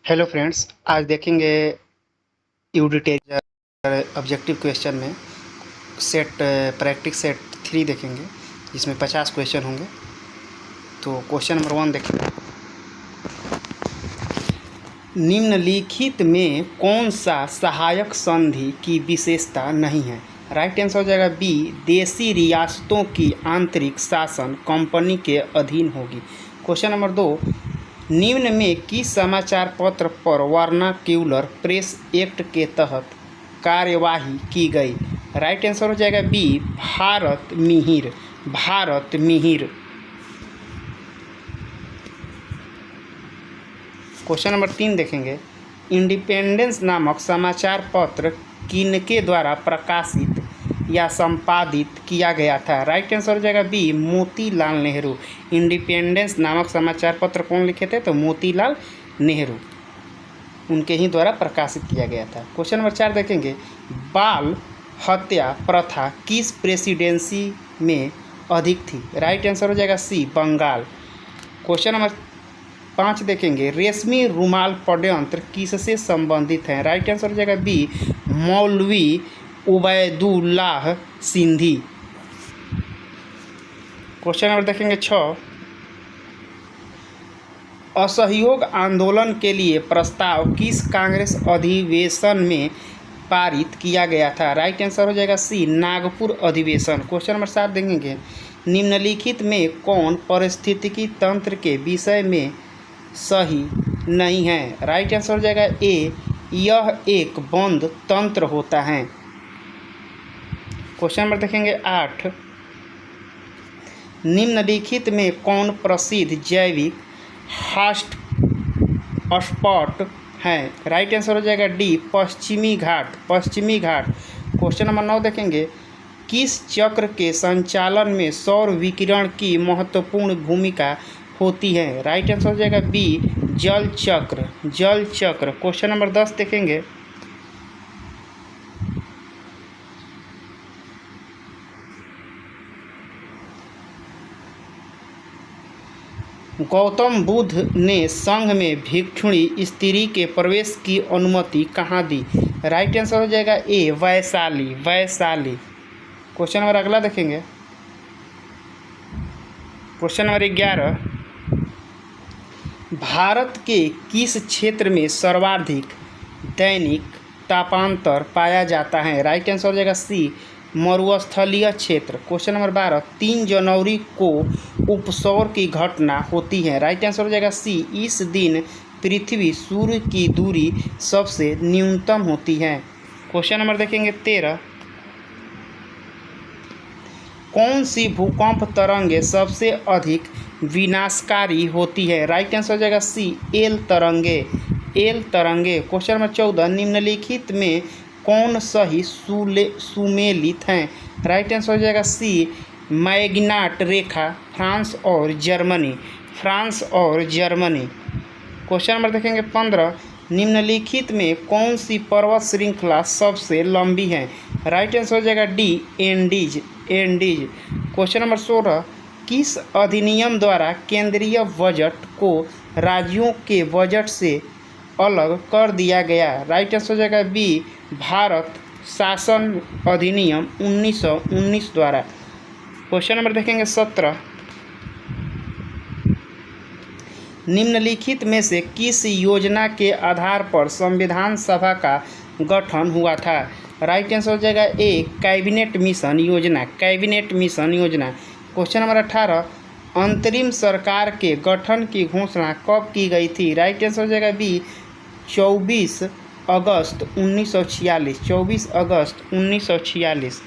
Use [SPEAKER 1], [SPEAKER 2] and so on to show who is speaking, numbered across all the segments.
[SPEAKER 1] Hello friends, आज देखेंगे यूडिटेरियर objective question में सेट प्रैक्टिस सेट 3 देखेंगे जिसमें 50 क्वेश्चन होंगे। तो क्वेश्चन नंबर 1 देखेंगे। निम्नलिखित में कौन सा सहायक संधि की विशेषता नहीं है? राइट आंसर हो जाएगा बी, देशी रियासतों की आंतरिक शासन कंपनी के अधीन होगी। क्वेश्चन नंबर 2, निम्न में किस समाचार पत्र पर वर्नाक्यूलर प्रेस एक्ट के तहत कार्यवाही की गई? राइट आंसर हो जाएगा B, Bharat Mihir. Bharat Mihir. Question number 3 देखेंगे। इंडिपेंडेंस नामक समाचार पत्र किनके द्वारा प्रकाशित या संपादित किया गया था? राइट आंसर हो जाएगा बी, मोतीलाल नेहरू। इंडिपेंडेंस नामक समाचार पत्र कौन लिखे थे? तो मोतीलाल नेहरू, उनके ही द्वारा प्रकाशित किया गया था। क्वेश्चन नंबर 4 देखेंगे। बाल हत्या प्रथा किस प्रेसिडेंसी में अधिक थी? राइट आंसर हो जाएगा सी, बंगाल। क्वेश्चन नंबर 5 देखेंगे। रेशमी रुमाल षड्यंत्र किससे संबंधित है? राइट आंसर हो जाएगा बी, मौलवी उबैदुल्लाह सिंधी। क्वेश्चन नंबर देखेंगे 6, असहयोग आंदोलन के लिए प्रस्ताव किस कांग्रेस अधिवेशन में पारित किया गया था? राइट आंसर हो जाएगा सी, नागपुर अधिवेशन। क्वेश्चन नंबर 7 देखेंगे। निम्नलिखित में कौन पारिस्थितिकी तंत्र के विषय में सही नहीं है? राइट आंसर हो जाएगा ए, यह एक बंद तंत्र होता है। क्वेश्चन नंबर देखेंगे 8, निम्नलिखित में कौन प्रसिद्ध जैविक हॉटस्पॉट है? राइट आंसर हो जाएगा डी, पश्चिमी घाट। पश्चिमी घाट। क्वेश्चन नंबर 9 देखेंगे। किस चक्र के संचालन में सौर विकिरण की महत्वपूर्ण भूमिका होती है? राइट आंसर हो जाएगा बी, जल चक्र। जल चक्र। क्वेश्चन नंबर 10 देखेंगे। गौतम बुद्ध ने संघ में भिक्षुणी स्त्री के प्रवेश की अनुमति कहाँ दी? राइट आंसर हो जाएगा ए, वैशाली। वैशाली। क्वेश्चन नंबर अगला देखेंगे। क्वेश्चन नंबर 11, भारत के किस क्षेत्र में सर्वाधिक दैनिक तापांतर पाया जाता है? राइट आंसर हो जाएगा सी, मरुस्थलीय क्षेत्र। क्वेश्चन नंबर 12, 3 जनवरी को उपसौर की घटना होती है? राइट आंसर हो जाएगा सी, इस दिन पृथ्वी सूर्य की दूरी सबसे न्यूनतम होती है। क्वेश्चन नंबर देखेंगे 13, कौन सी भूकंप तरंगे सबसे अधिक विनाशकारी होती है? राइट आंसर हो जाएगा सी, एल तरंगे। एल तरंगे। क्वेश्चन नंबर 14, निम्नलिखित में कौन सही सुमेलित हैं? राइट आंसर हो जाएगा सी, मैग्नाट रेखा, फ्रांस और जर्मनी। फ्रांस और जर्मनी। क्वेश्चन नंबर देखेंगे 15, निम्नलिखित में कौन सी पर्वत श्रृंखला सबसे लंबी है? राइट आंसर हो जाएगा D, Andes. Andes. Question number 16, किस अधिनियम द्वारा केंद्रीय बजट को राज्यों के बजट से अलग कर दिया गया? राइट आंसर हो जाएगा बी, भारत शासन अधिनियम 1919 द्वारा। क्वेश्चन नंबर देखेंगे 17, निम्नलिखित में से किस योजना के आधार पर संविधान सभा का गठन हुआ था? राइट आंसर हो जाएगा ए, कैबिनेट मिशन योजना। कैबिनेट मिशन योजना। क्वेश्चन नंबर 18, अंतरिम सरकार के गठन की घोषणा कब की गई थी? राइट आंसर हो जाएगा बी, 24 अगस्त 1946। 24 अगस्त 1946।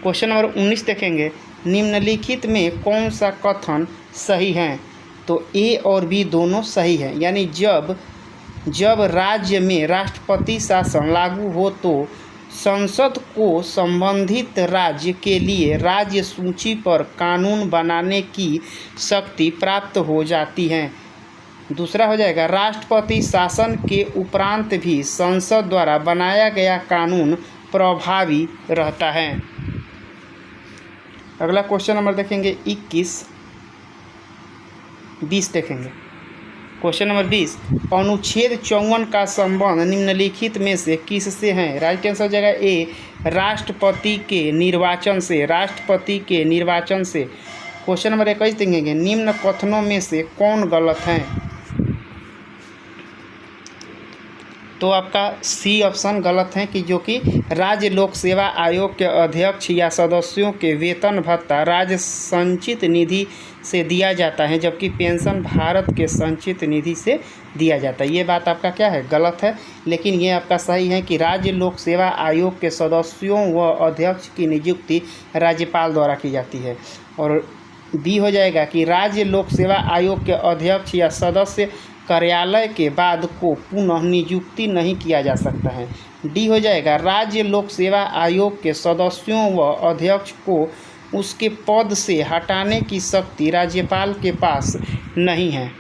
[SPEAKER 1] क्वेश्चन नंबर 19 देखेंगे। निम्नलिखित में कौन सा कथन सही है? तो ए और बी दोनों सही है। यानी जब राज्य में राष्ट्रपति शासन लागू हो तो संसद को संबंधित राज्य के लिए राज्य सूची पर कानून बनाने की शक्ति प्राप्त हो जाती है। दूसरा हो जाएगा, राष्ट्रपति शासन के उपरांत भी संसद द्वारा बनाया गया कानून प्रभावी रहता है। अगला क्वेश्चन नंबर देखेंगे 21, 20 देखेंगे। क्वेश्चन नंबर 20, अनुच्छेद 54 का संबंध निम्नलिखित में से किससे है? राइट आंसर हो जाएगा ए, राष्ट्रपति के निर्वाचन से, राष्ट्रपति के निर्वाचन से। क्वेश्चन नंबर 21 देखेंगे, निम्न कथनों में से कौन गलत है? तो आपका सी ऑप्शन गलत है कि जो कि राज्य लोक सेवा आयोग के अध्यक्ष या सदस्यों के वेतन भत्ता राज्य संचित निधि से दिया जाता है, जबकि पेंशन भारत के संचित निधि से दिया जाता है। ये बात आपका क्या है? गलत है। लेकिन ये आपका सही है कि राज्य लोक सेवा आयोग के सदस्यों व अध्यक्ष की नियुक्ति राज्यपाल द्वारा की जाती है। और बी हो जाएगा कि राज्य लोक सेवा आयोग के अध्यक्ष या सदस्य कार्यालय के बाद को पुनः नियुक्ति नहीं किया जा सकता है। डी हो जाएगा, राज्य लोक सेवा आयोग के सदस्यों व अध्यक्ष को उसके पद से हटाने की शक्ति राज्यपाल के पास नहीं है।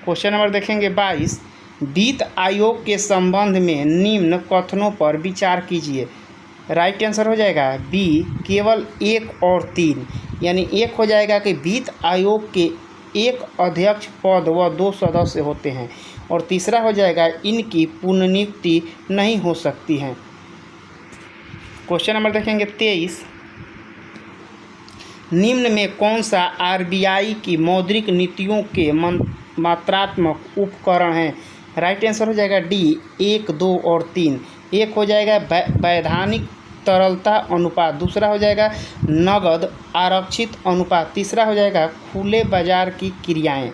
[SPEAKER 1] क्वेश्चन नंबर देखेंगे 22, वित्त आयोग के संबंध में निम्न कथनों पर विचार कीजिए। राइट आंसर हो जाएगा बी, केवल 1 और 3, यानी एक हो जाएगा कि वित्त आयोग के 1 अध्यक्ष पद व 2 सदस्य होते हैं, और तीसरा हो जाएगा इनकी पुनर्नियुक्ति नहीं हो सकती है। क्वेश्चन नंबर देखेंगे 23, निम्न में कौन सा आरबीआई की मौद्रिक नीतियों के मात्रात्मक उपकरण है? राइट आंसर हो जाएगा डी, 1, 2 और 3। एक हो जाएगा वैधानिक तरलता अनुपात, दूसरा हो जाएगा नगद आरक्षित अनुपात, तीसरा हो जाएगा खुले बाजार की क्रियाएं।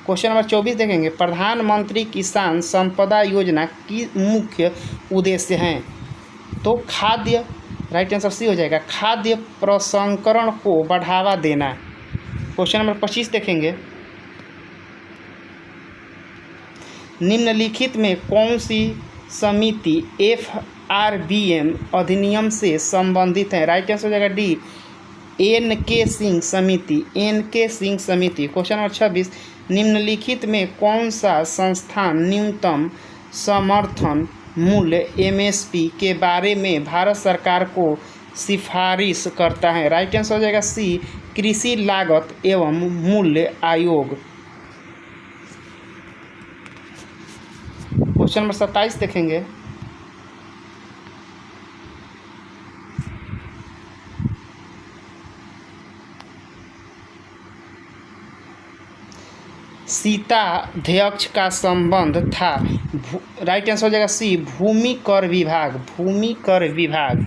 [SPEAKER 1] क्वेश्चन नंबर 24 देखेंगे, प्रधानमंत्री किसान संपदा योजना की मुख्य उद्देश्य हैं? तो खाद्य, राइट आंसर सी हो जाएगा, खाद्य प्रसंस्करण को बढ़ावा देना। क्वेश्चन नंबर 25 देखेंगे, निम्नलिखित में कौन सी समिति FRBM अधिनियम से संबंधित है? राइट आंसर हो जाएगा डी, NK सिंह समिति, NK सिंह समिति। क्वेश्चन नंबर 26, निम्नलिखित में कौन सा संस्थान न्यूनतम समर्थन मूल्य MSP के बारे में भारत सरकार को सिफारिश करता है? राइट आंसर हो जाएगा सी, कृषि लागत एवं मूल्य आयोग। क्वेश्चन नंबर 27 देखेंगे, सीताध्यक्ष का संबंध था? राइट आंसर हो जाएगा सी, भूमि कर विभाग, भूमि कर विभाग।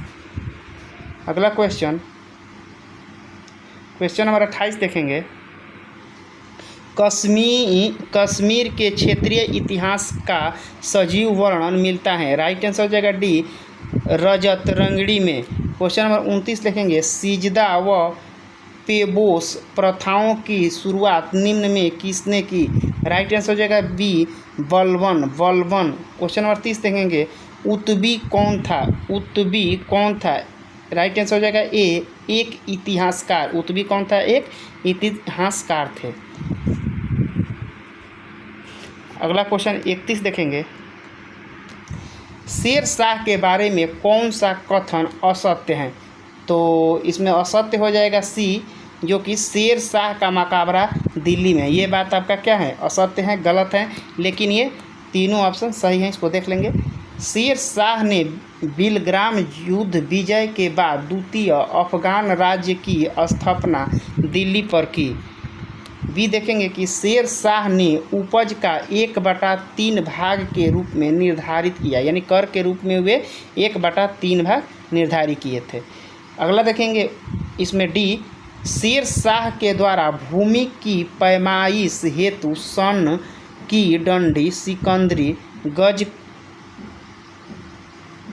[SPEAKER 1] अगला क्वेश्चन, क्वेश्चन नंबर 28 देखेंगे, कश्मीर के क्षेत्रीय इतिहास का सजीव वर्णन मिलता है? राइट आंसर हो जाएगा डी, रजत रंगड़ी में। क्वेश्चन नंबर 29 लिखेंगे, सिजदा व पेबोस प्रथाओं की शुरुआत निम्न में किसने की? राइट आंसर हो जाएगा बी, बलबन। क्वेश्चन नंबर 30 देखेंगे, उत्बी कौन था? उत्बी कौन था? राइट आंसर हो जाएगा ए, एक इतिहासकार। उत्बी कौन था? एक इतिहासकार थे। अगला क्वेश्चन 31 देखेंगे, शेर शाह के बारे में कौन सा कथन असत्य है? तो इसमें असत्य हो जाएगा सी, जो कि शेर शाह का मकबरा दिल्ली में। ये बात आपका क्या है? असत्य है, गलत है। लेकिन ये तीनों ऑप्शन सही हैं, इसको देख लेंगे। शेर शाह ने बिलग्राम युद्ध विजय के बाद द्वितीय अफगान राज्य की स्थापना दिल्ली पर की। भी देखेंगे कि शेर शाह ने उपज का 1/3 भाग के रूप में निर्धारित किया, यानी कर के रूप में वे 1/3 भाग निर्धारित किए थे। अगला देखेंगे इसमें डी, शेर शाह के द्वारा भूमि की पैमाइश हेतु सन की डंडी, सिकंदरी, गज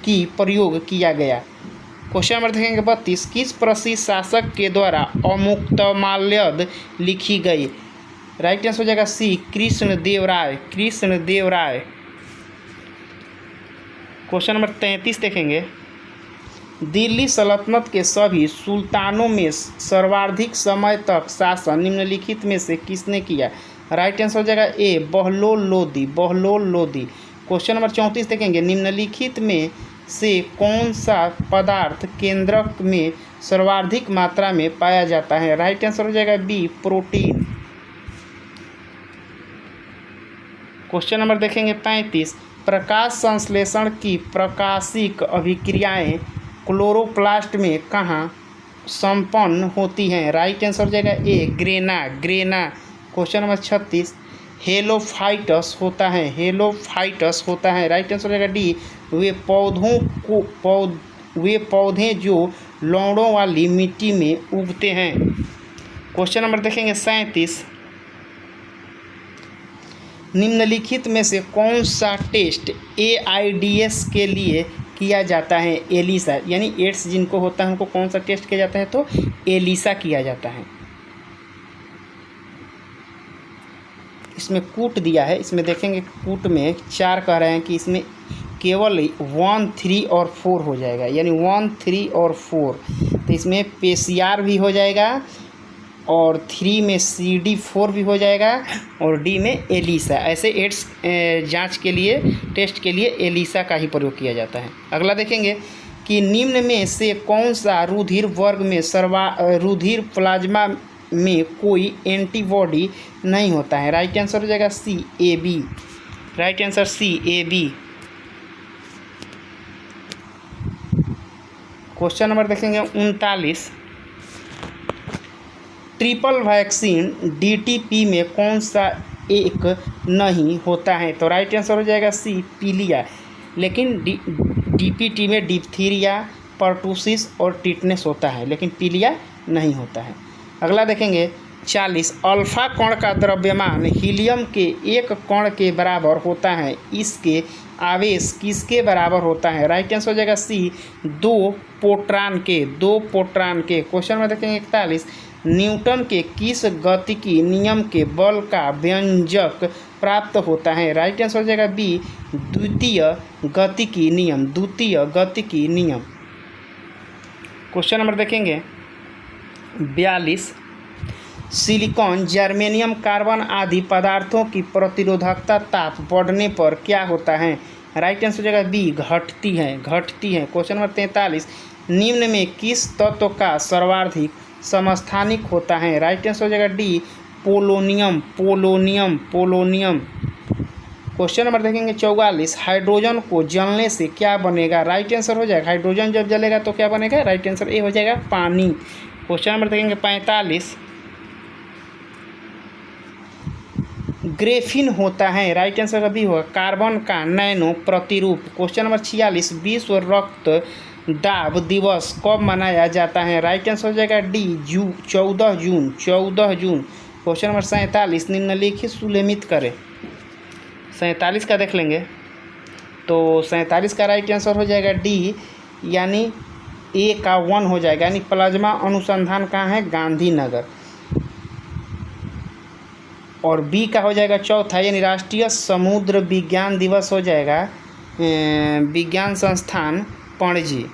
[SPEAKER 1] की प्रयोग किया गया। क्वेश्चन नंबर देखेंगे 32, किस प्रसिद्ध शासक के द्वारा अमुक्तमाल्यद लिखी गई? राइट आंसर हो जाएगा सी, कृष्णदेवराय। क्वेश्चन नंबर 33 देखेंगे, दिल्ली सल्तनत के सभी सुल्तानों में सर्वाधिक समय तक शासन निम्नलिखित में से किसने किया? राइट आंसर हो जाएगा ए, बहलोल लोदी। क्वेश्चन नंबर 34 देखेंगे, निम्नलिखित में से कौन सा पदार्थ केंद्रक में सर्वाधिक मात्रा में पाया जाता है? राइट आंसर हो जाएगा बी, प्रोटीन। क्वेश्चन नंबर देखेंगे 35, प्रकाश संश्लेषण की प्रकाशिक अभिक्रियाएं क्लोरोप्लास्ट में कहाँ संपन्न होती हैं? राइट आंसर हो जाएगा ए ग्रेना। क्वेश्चन नंबर 36, हेलोफाइटस होता है। राइट आंसर हो जाएगा डी, वे पौधे जो लौड़ों वाली मिट्टी में उगते हैं। क्वेश्चन नंबर देखेंगे 37, निम्नलिखित में से कौन सा टेस्ट AIDS के लिए किया जाता है? एलिसा, यानी एड्स जिनको होता है उनको कौन सा टेस्ट किया जाता है? तो एलिसा किया जाता है। इसमें कूट दिया है, इसमें देखेंगे कूट में 4 कह रहे हैं कि इसमें केवल 1, 3 और 4 हो जाएगा, यानी 1, 3 और 4। तो इसमें पेशियार भी हो जाएगा और 3 में CD4 भी हो जाएगा और डी में एलिसा। ऐसे एड्स जांच के लिए, टेस्ट के लिए एलिसा का ही प्रयोग किया जाता है। अगला देखेंगे कि निम्न में से कौन सा रुधिर वर्ग में रुधिर प्लाज्मा में कोई एंटीबॉडी नहीं होता है? राइट आंसर हो जाएगा CAB। Right answer CAB। Question number देखेंगे 39, ट्रिपल वैक्सीन DTP में कौन सा एक नहीं होता है? तो राइट आंसर हो जाएगा C पीलिया। लेकिन DPT में डिप्थीरिया, पर्टूसिस और टिटनेस होता है, लेकिन पीलिया नहीं होता है। अगला देखेंगे 40, अल्फा कण का द्रव्यमान हीलियम के 1 कण के बराबर होता है, इसके आवेश किसके बराबर होता है? राइट आंसर हो जाएगा C 2 प्रोटॉन के। क्वेश्चन में देखेंगे 41, न्यूटन के किस गतिकी नियम के बल का व्यंजक प्राप्त होता है? राइट आंसर हो जाएगा B द्वितीय गतिकी नियम। क्वेश्चन नंबर देखेंगे 42, सिलिकॉन, जर्मेनियम, कार्बन आदि पदार्थों की प्रतिरोधकता ताप बढ़ने पर क्या होता है? राइट आंसर हो जाएगा B घटती है। क्वेश्चन नंबर 43, निम्न में किस तत्व का सर्वाधिक समस्थानिक होता है? राइट आंसर हो जाएगा D पोलोनियम। क्वेश्चन नंबर देखेंगे 44, हाइड्रोजन को जलने से क्या बनेगा? राइट आंसर हो जाएगा, हाइड्रोजन जब जलेगा तो क्या बनेगा? राइट आंसर ए हो जाएगा पानी। क्वेश्चन नंबर देखेंगे 45, ग्रेफिन होता है। राइट आंसर का बी होगा कार्बन का नैनो प्रतिरूप। क्वेश्चन नंबर 46, विश्व रक्त दाब दिवस कब मनाया जाता है? राइट आंसर हो जाएगा डी 14 जून। क्वेश्चन नंबर 47, निम्नलिखित सुलेमित करें। 47 का देख लेंगे तो 47 का राइट आंसर हो जाएगा डी, यानी ए का 1 हो जाएगा, यानी प्लाज्मा अनुसंधान कहाँ है? गांधीनगर। और बी का हो जाएगा चौथा, यानी राष्ट्रीय समुद्र विज्ञान दिवस हो जाएगा विज्ञान संस्थान पणजी।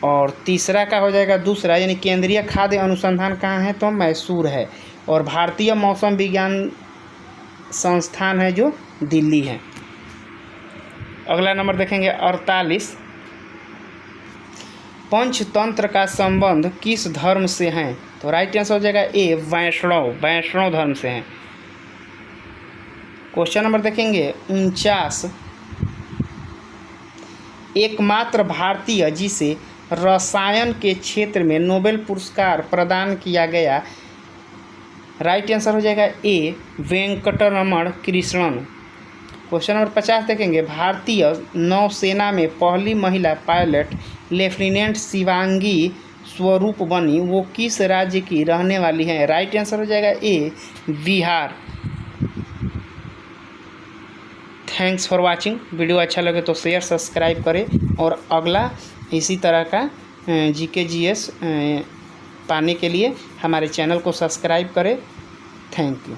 [SPEAKER 1] और तीसरा का हो जाएगा दूसरा, यानी केंद्रीय खाद्य अनुसंधान कहाँ है? तो मैसूर है। और भारतीय मौसम विज्ञान संस्थान है जो दिल्ली है। अगला नंबर देखेंगे 48, पंचतंत्र का संबंध किस धर्म से है? तो राइट आंसर हो जाएगा ए वैष्णव धर्म से है। क्वेश्चन नंबर देखेंगे 49, एकमात्र भारतीय जिसे रसायन के क्षेत्र में नोबेल पुरस्कार प्रदान किया गया। राइट आंसर हो जाएगा ए वेंकटरमण कृष्णन। क्वेश्चन नंबर 50 देखेंगे, भारतीय नौसेना में पहली महिला पायलट लेफ्टिनेंट शिवांगी स्वरूप बनी, वो किस राज्य की रहने वाली है? राइट आंसर हो जाएगा A Bihar. Thanks for watching. Video अच्छा लगे तो शेयर सब्सक्राइब करें और अगला इसी तरह का GK GS पाने के लिए हमारे चैनल को सब्सक्राइब करें। Thank you.